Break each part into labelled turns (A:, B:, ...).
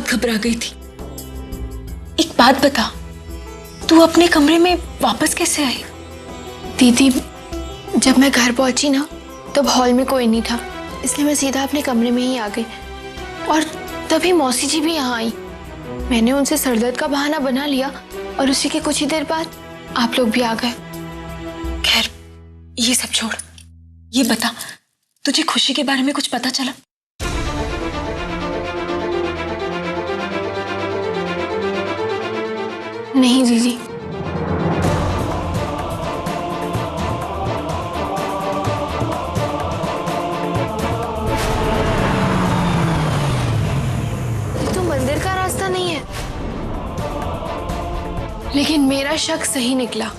A: बहुत घबरा गई थी। एक बात बता, तू अपने कमरे में वापस कैसे आई?
B: दीदी, जब मैं घर पहुंची ना तब हॉल में कोई नहीं था, इसलिए मैं सीधा अपने कमरे में ही आ गई। और तभी मौसी जी भी यहाँ आई। मैंने उनसे सरदर्द का बहाना बना लिया और उसी के कुछ ही देर बाद आप लोग भी आ गए।
A: खैर, ये सब छोड़, ये बता, तुझे खुशी के बारे में कुछ पता चला?
B: नहीं दीदी। ये तो मंदिर का रास्ता नहीं है। लेकिन मेरा शक सही निकला।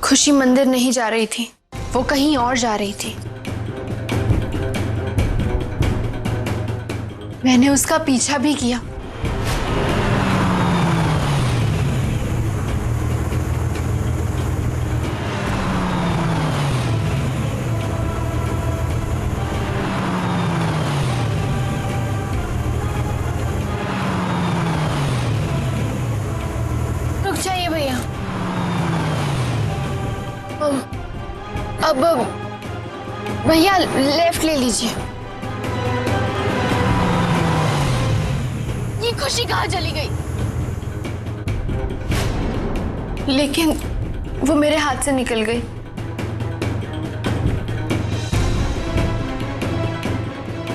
B: खुशी मंदिर नहीं जा रही थी, वो कहीं और जा रही थी। मैंने उसका पीछा भी किया। रुक जाइए भैया। अब भैया लेफ्ट ले लीजिए। ये खुशी कहाँ चली गई? लेकिन वो मेरे हाथ से निकल गई।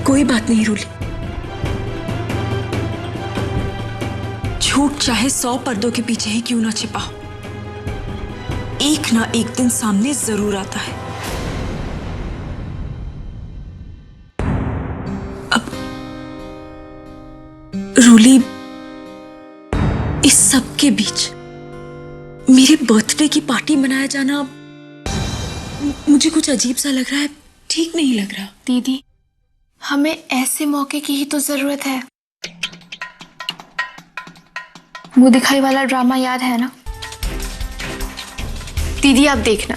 A: कोई बात नहीं रूली, झूठ चाहे 100 पर्दों के पीछे ही क्यों ना छिपा हो, एक ना एक दिन सामने जरूर आता है। अब रूली, इस सब के बीच मेरे बर्थडे की पार्टी मनाया जाना मुझे कुछ अजीब सा लग रहा है, ठीक नहीं लग रहा।
B: दीदी, हमें ऐसे मौके की ही तो जरूरत है। मुंह दिखाई वाला ड्रामा याद है ना? दीदी आप देखना,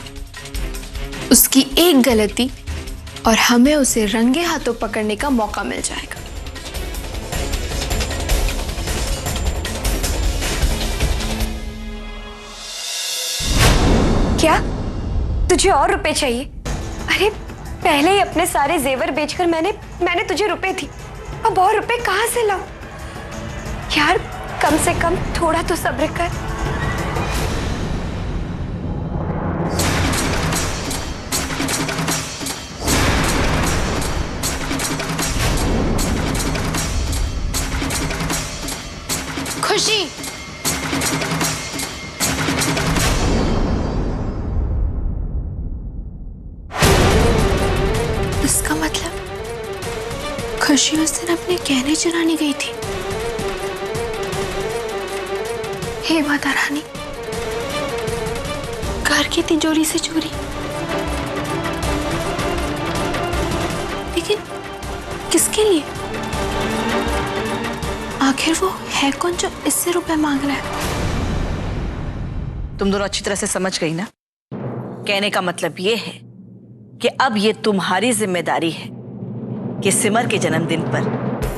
B: उसकी एक गलती और हमें उसे रंगे हाथों पकड़ने का मौका मिल जाएगा।
C: क्या तुझे और रुपए चाहिए? अरे पहले ही अपने सारे जेवर बेचकर मैंने तुझे रुपए थी, अब और रुपए कहां से लाऊं? यार कम से कम थोड़ा तो सब्र कर।
B: खुशी, इसका मतलब खुशी उस दिन अपने गहने चुराने गई थी। हे माता रानी, घर की तिजोरी से चोरी। लेकिन किसके लिए? आखिर वो है कौन जो इससे रुपए मांग रहा है?
D: तुम दोनों अच्छी तरह से समझ गई ना? कहने का मतलब ये है कि अब ये तुम्हारी जिम्मेदारी है कि सिमर के जन्मदिन पर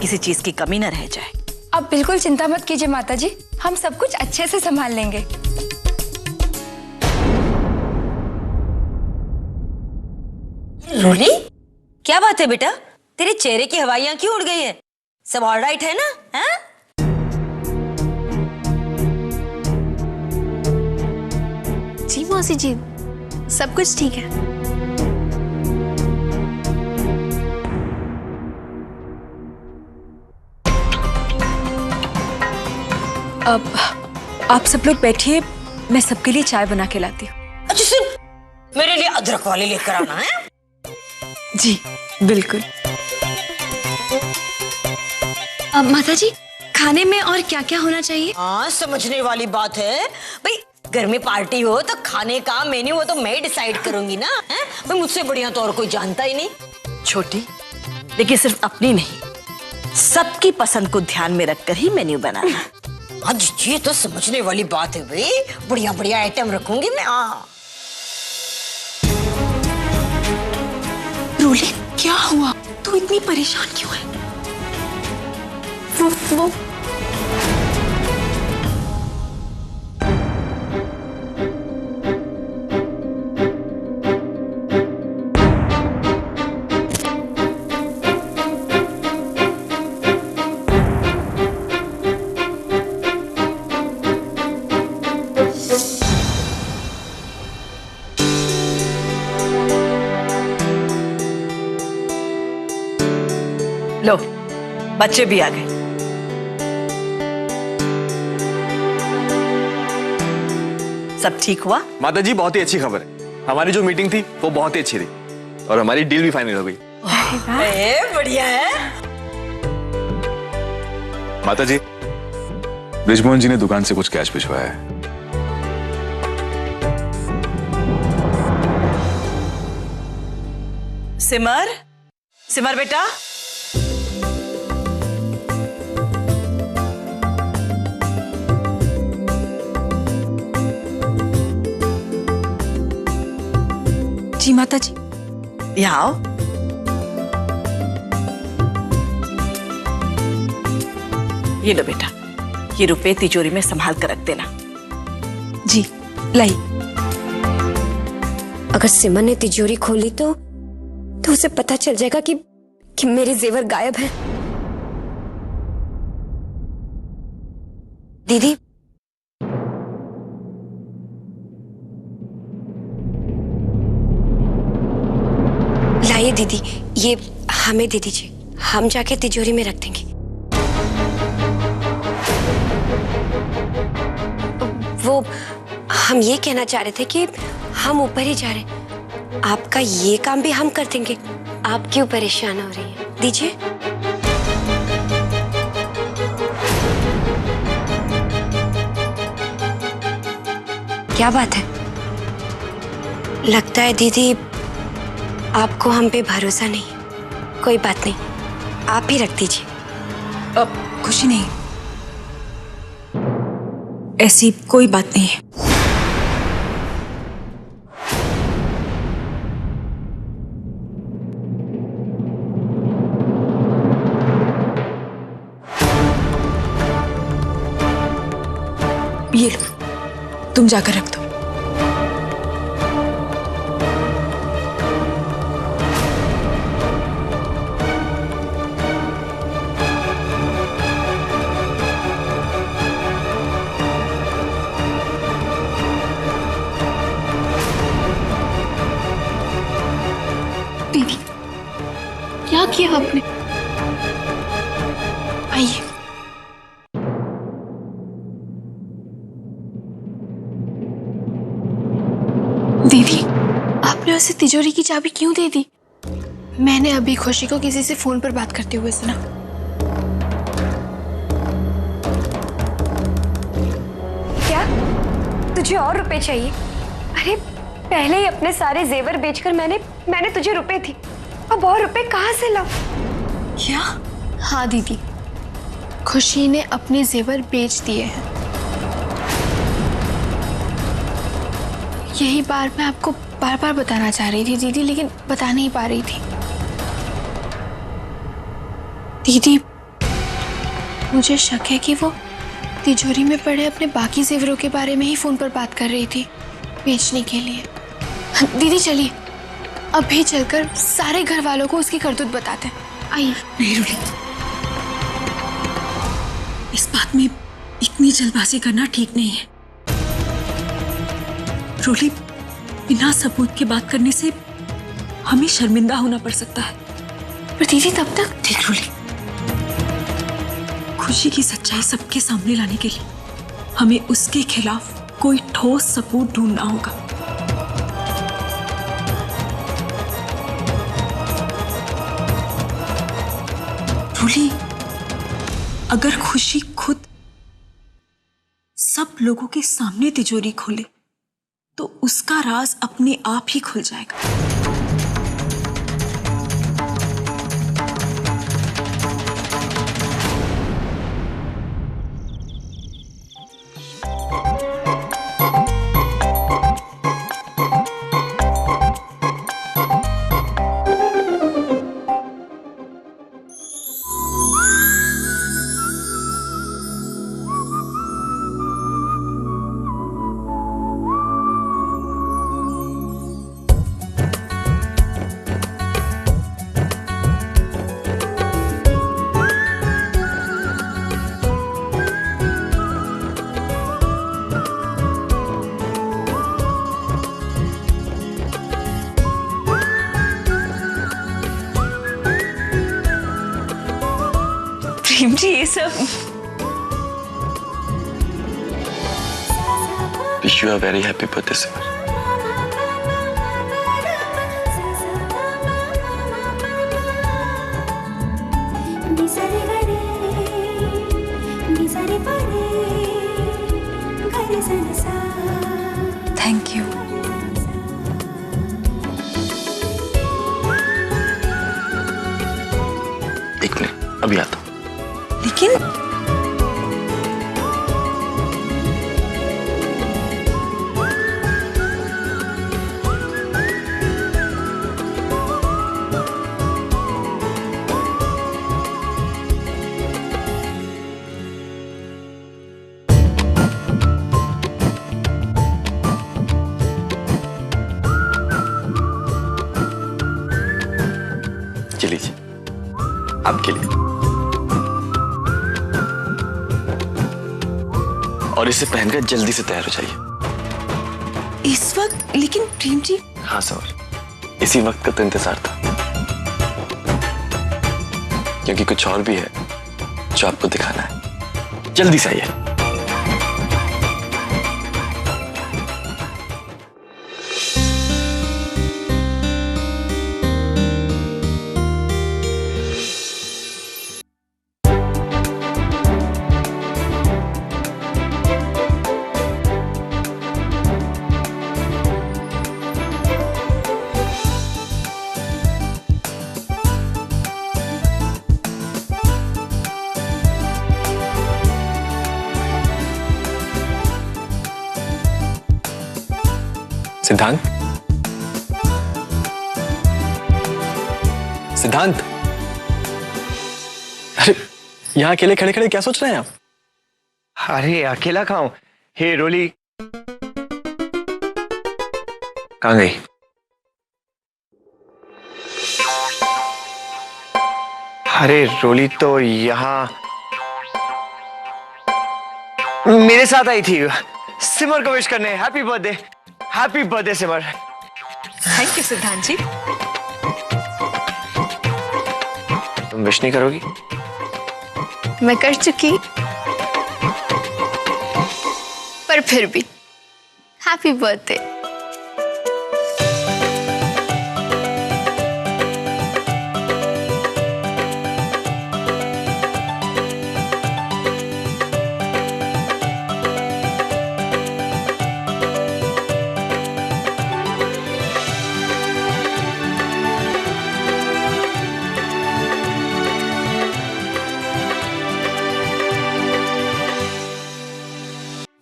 D: किसी चीज की कमी न रह जाए।
C: आप बिल्कुल चिंता मत कीजिए माता जी, हम सब कुछ अच्छे से संभाल लेंगे।
E: रूली, क्या बात है बेटा? तेरे चेहरे की हवाइयां क्यों उड़ गई हैं? सब ऑल राइट है ना? हैं?
B: जी मौसी जी, सब कुछ ठीक है।
A: अब आप सब लोग बैठिए, मैं सबके लिए चाय बना के लाती हूँ।
E: अच्छा सुन, मेरे लिए अदरक वाली लेकर आना है।
A: जी बिल्कुल।
C: माता जी, खाने में और क्या क्या होना चाहिए?
E: हाँ, समझने वाली बात है भाई। घर में पार्टी हो तो खाने का मेन्यू वो तो मैं डिसाइड करूंगी ना। हैं? भाई मुझसे बढ़िया तो और कोई जानता ही नहीं।
D: छोटी, लेकिन सिर्फ अपनी नहीं, सबकी पसंद को ध्यान में रखकर ही मेन्यू बनाना।
E: आज ये तो समझने वाली बात है भाई, बढ़िया बढ़िया आइटम रखूंगी मैं। हाँ
A: रूली, क्या हुआ? तू इतनी परेशान क्यों है?
D: लो, बच्चे भी आ गए। सब ठीक हुआ?
F: माता जी बहुत ही अच्छी खबर है, हमारी जो मीटिंग थी वो बहुत ही अच्छी थी और हमारी डील भी फाइनल हो गई।
E: बढ़िया है।
F: माता जी, ब्रिजमोहन जी ने दुकान से कुछ कैश भिजवाया है।
D: सिमर, सिमर बेटा,
A: जी माता जी।
D: यहाँ आओ। ये लो बेटा, ये रुपए तिजोरी में संभाल कर रख देना।
A: जी लाई।
C: अगर सिमर ने तिजोरी खोली तो उसे पता चल जाएगा कि मेरे जेवर गायब हैं। दीदी, लाइए दीदी, ये हमें दे दीजिए, हम जाके तिजोरी में रख देंगे। वो हम ये कहना चाह रहे थे कि हम ऊपर ही जा रहे हैं, आपका ये काम भी हम कर देंगे। आप क्यों परेशान हो रही हैं? दीजिए। क्या बात है? लगता है दीदी आपको हम पे भरोसा नहीं है। कोई बात नहीं, आप ही रख दीजिए।
A: खुशी नहीं, ऐसी कोई बात नहीं है। ये लो, तुम जाकर रख दो।
B: दीदी, क्या किया आपने? आइए। दीदी, आपने उसे तिजोरी की चाबी क्यों दे दी? मैंने अभी खुशी को किसी से फोन पर बात करते हुए सुना।
C: क्या तुझे और रुपए चाहिए? अरे पहले ही अपने सारे जेवर बेचकर मैंने तुझे रुपए दी, अब और रुपए कहाँ से लाऊं?
A: क्या?
B: हाँ दीदी, खुशी ने अपने जेवर बेच दिए हैं। यही बात मैं आपको बार बार बताना चाह रही थी दीदी, लेकिन बता नहीं पा रही थी। दीदी, मुझे शक है कि वो तिजोरी में पड़े अपने बाकी जेवरों के बारे में ही फोन पर बात कर रही थी, बेचने के लिए। दीदी चलिए, अभी चलकर सारे घर वालों को उसकी करतूत बताते हैं। आइए।
A: नहीं रूली, इस बात में इतनी जल्दबाजी करना ठीक नहीं है। रूली, बिना सबूत के बात करने से हमें शर्मिंदा होना पड़ सकता है।
B: पर दीदी तब तक।
A: देख रूली, खुशी की सच्चाई सबके सामने लाने के लिए हमें उसके खिलाफ कोई ठोस सबूत ढूंढना होगा। रूली, अगर खुशी खुद सब लोगों के सामने तिजोरी खोले तो उसका राज अपने आप ही खुल जाएगा। जी ये सब
F: wish you a very happy birthday Simar.
A: Thank you.
F: एक मिनट, अभी आता हूं।
A: लेकिन
F: लीजिए आपके लिए, और इसे पहनकर जल्दी से तैयार हो जाइए।
A: इस वक्त? लेकिन प्रेम जी।
F: हाँ समर, इसी वक्त का तो इंतजार था, क्योंकि कुछ और भी है जो आपको दिखाना है। जल्दी से आइए। सिद्धांत, सिद्धांत, अरे यहाँ अकेले खड़े खड़े क्या सोच रहे हैं आप?
G: अरे अकेला कहाँ हूं? हे रोली
F: कहाँ गई?
G: अरे रोली तो यहाँ मेरे साथ आई थी सिमर को विश करने। Happy birthday, happy birthday Simar.
A: Thank you Siddhant ji.
G: तुम विश नहीं करोगी?
B: मैं कर चुकी, पर फिर भी हैप्पी बर्थडे।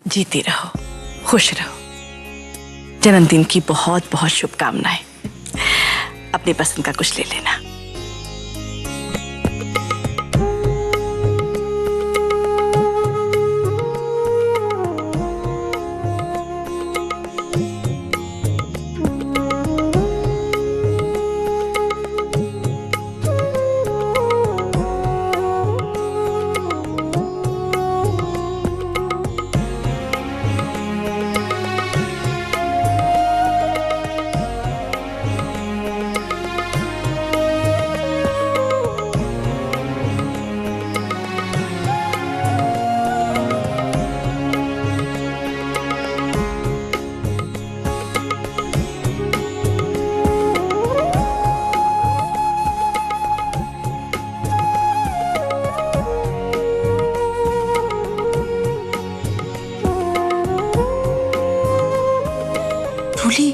D: जीती रहो, खुश रहो। जन्मदिन की बहुत बहुत शुभकामनाएं। अपनी पसंद का कुछ ले लेना।
A: रूली,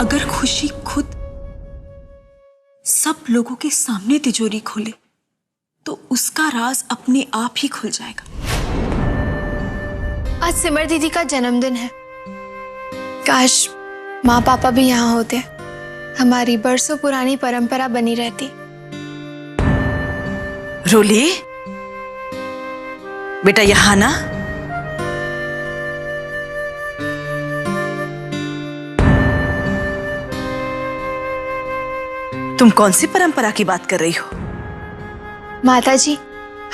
A: अगर खुशी खुद सब लोगों के सामने तिजोरी खोले तो उसका राज अपने आप ही खुल जाएगा।
B: आज सिमर दीदी का जन्मदिन है। काश माँ पापा भी यहाँ होते, हमारी बरसों पुरानी परंपरा बनी रहती।
D: रूली बेटा, यहाँ ना। तुम कौन सी परंपरा की बात कर रही हो?
B: माता जी,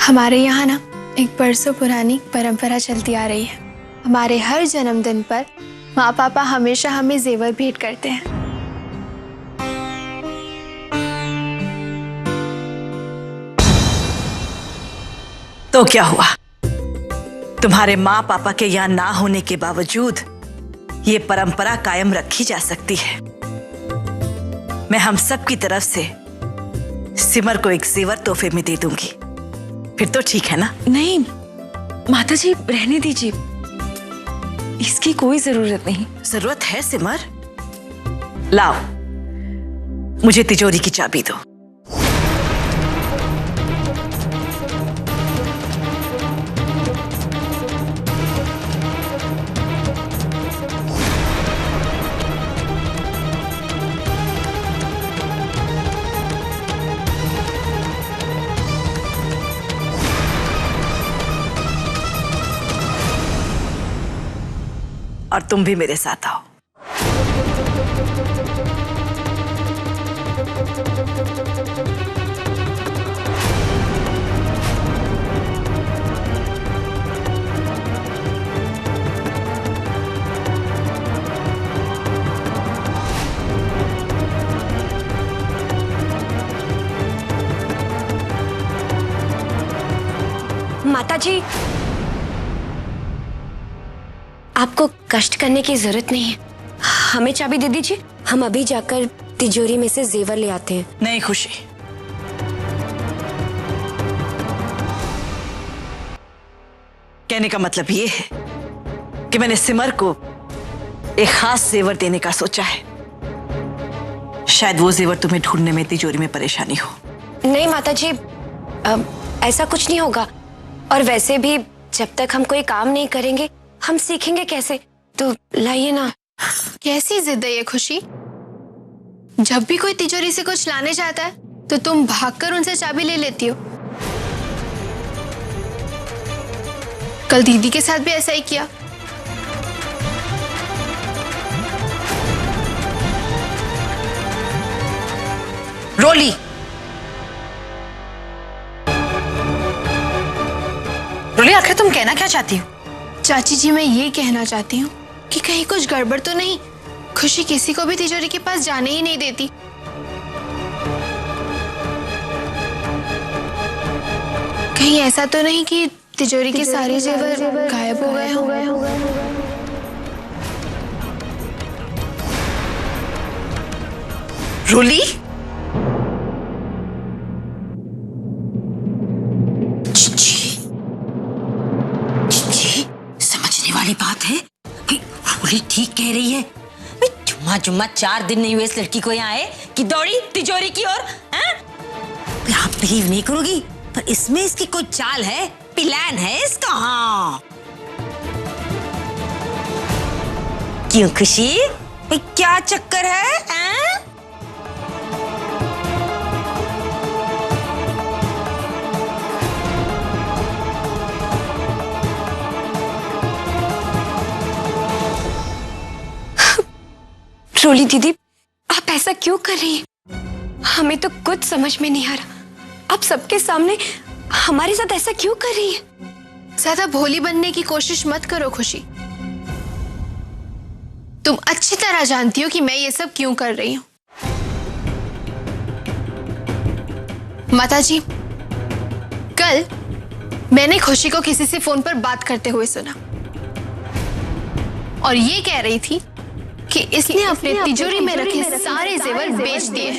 B: हमारे यहाँ ना एक बरसों पुरानी परंपरा चलती आ रही है। हमारे हर जन्मदिन पर माँ पापा हमेशा हमें जेवर भेंट करते हैं।
D: तो क्या हुआ, तुम्हारे माँ पापा के यहाँ ना होने के बावजूद ये परंपरा कायम रखी जा सकती है। मैं हम सब की तरफ से सिमर को एक जेवर तोहफे में दे दूंगी, फिर तो ठीक है ना?
A: नहीं माताजी, रहने दीजिए, इसकी कोई जरूरत नहीं।
D: जरूरत है सिमर। लाओ, मुझे तिजोरी की चाबी दो। और तुम भी मेरे साथ आओ।
C: माताजी, आपको कष्ट करने की जरूरत नहीं है, हमें चाबी दे दीजिए, हम अभी जाकर तिजोरी में से जेवर ले आते हैं।
D: नहीं खुशी, कहने का मतलब ये है कि मैंने सिमर को एक खास जेवर देने का सोचा है। शायद वो जेवर तुम्हें ढूंढने में तिजोरी में परेशानी हो।
C: नहीं माताजी, ऐसा कुछ नहीं होगा, और वैसे भी जब तक हम कोई काम नहीं करेंगे हम सीखेंगे कैसे? तो लाइए ना।
B: कैसी जिद है ये खुशी? जब भी कोई तिजोरी से कुछ लाने जाता है तो तुम भागकर उनसे चाबी ले लेती हो। कल दीदी के साथ भी ऐसा ही किया।
D: रोली, रोली आखिर तुम कहना क्या चाहती हो?
B: चाची जी, मैं ये कहना चाहती हूँ कि कहीं कुछ गड़बड़ तो नहीं। खुशी किसी को भी तिजोरी के पास जाने ही नहीं देती। कहीं ऐसा तो नहीं कि तिजोरी के सारे जेवर गायब हो गए हों।
D: रोली,
E: वाली बात है रोली ठीक कह रही है। जुम्मा जुम्मा 4 दिन नहीं हुए इस लड़की को यहाँ आए कि दौड़ी तिजोरी की ओर। आप बिलीव नहीं करोगी, पर इसमें इसकी कोई चाल है, प्लान है इसका। हाँ, क्यों खुशी, क्या चक्कर है?
C: रोली दीदी, आप ऐसा क्यों कर रही हैं? हमें तो कुछ समझ में नहीं आ रहा। आप सबके सामने हमारे साथ ऐसा क्यों कर रही हैं?
B: ज्यादा भोली बनने की कोशिश मत करो खुशी। तुम अच्छी तरह जानती हो कि मैं ये सब क्यों कर रही हूं। माताजी, कल मैंने खुशी को किसी से फोन पर बात करते हुए सुना और ये कह रही थी कि इसने अपने तिजोरी में रखे सारे जेवर बेच दिए।